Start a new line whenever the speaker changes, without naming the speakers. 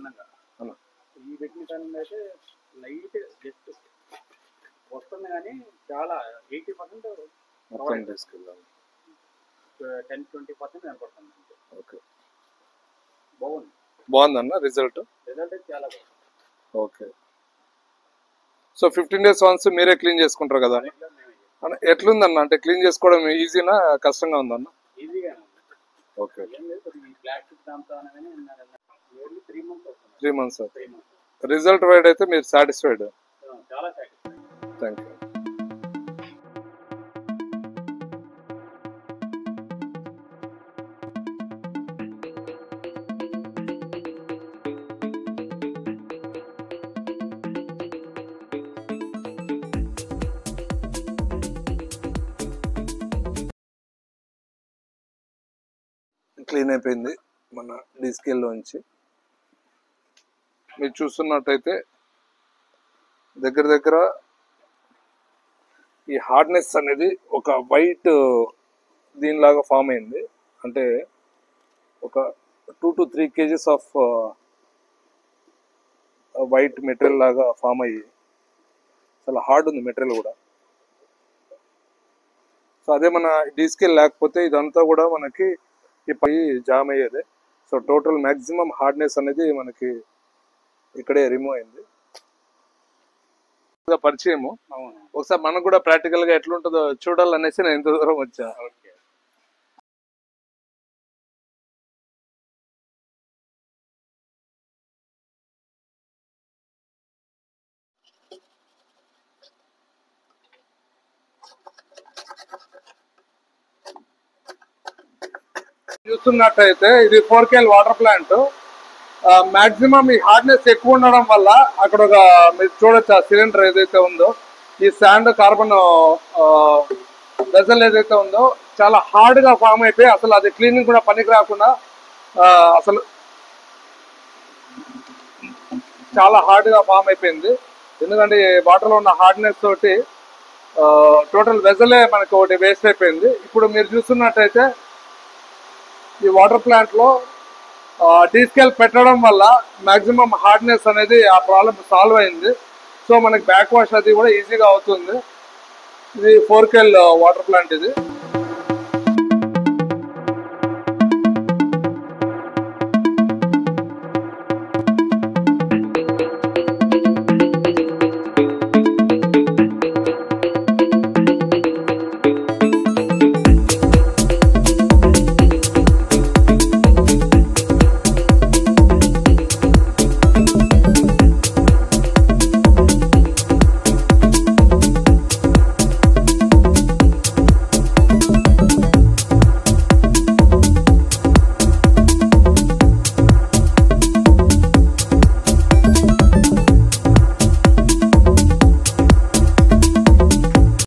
చిన్నగా ఈ పెట్టిన కాలంలో అయితే లైట్ జస్ట్ వస్తుంది కానీ చాలా 80%
మొత్తం తీసుకెళ్ళాలి.
10-20% కనపడుతుంది.
ఓకే,
బాగుందన్న
రిజల్ట్
అయితే చాలా బాగుంది.
ఓకే, సో 15 days వన్స్ మీరే క్లీన్ చేసుకుంటారు కదా అన్న? ఎట్లుందన్న, అంటే క్లీన్ చేసుకోవడం ఈజీనా కష్టంగా ఉందన్న?
ఈజీగా
ఓకే,
ప్లాస్టిక్ దాంతో
3 months. రిజల్ట్ వైడ్ అయితే మీరు సాటిస్ఫైడ్?
చాలా సాటిస్ఫైడ్.
Thank you. క్లీన్ అయిపోయింది మన డీస్కేల్లోంచి. మీరు చూస్తున్నట్టయితే దగ్గర దగ్గర ఈ హార్డ్నెస్ అనేది ఒక వైట్ దీనిలాగా ఫామ్ అయింది. అంటే ఒక 2 to 3 kgs off white material లాగా ఫామ్ అయ్యి చాలా హార్డ్ ఉంది మెటీరియల్ కూడా. సో అదే మన డీస్కేల్ లేకపోతే ఇదంతా కూడా మనకి ఈ పై జామ్ అయ్యేది. సో టోటల్ మ్యాక్సిమం హార్డ్నెస్ అనేది మనకి ఇక్కడే రిమూవ్ అయింది. పరిచయము ఒకసారి మనకు కూడా ప్రాక్టికల్ గా ఎట్లుంటుందో చూడాలనేసి నేను ఇంత దూరం వచ్చా. చూస్తున్నట్టయితే ఇది 4KL వాటర్ ప్లాంట్. మాక్సిమం ఈ హార్డ్నెస్ ఎక్కువ ఉండడం వల్ల అక్కడ ఒక మీరు చూడొచ్చు ఆ సిలిండర్ ఏదైతే ఉందో, ఈ శాండ్ కార్బన్ వెజల్ ఏదైతే ఉందో చాలా హార్డ్ గా ఫామ్ అయిపోయి అసలు అది క్లీనింగ్ కూడా పనికి రాకుండా అసలు చాలా హార్డ్ గా ఫామ్ అయిపోయింది. ఎందుకంటే వాటర్ లో ఉన్న హార్డ్నెస్ తోటి టోటల్ వెజలే మనకి ఒకటి వేస్ట్ అయిపోయింది. ఇప్పుడు మీరు చూస్తున్నట్టయితే ఈ వాటర్ ప్లాంట్ లో డీస్కేల్ పెట్టడం వల్ల మాక్సిమం హార్డ్నెస్ అనేది ఆ ప్రాబ్లం సాల్వ్ అయింది. సో మనకి బ్యాక్ వాష్ అది కూడా ఈజీగా అవుతుంది. ఇది 4KL వాటర్ ప్లాంట్ ఇది.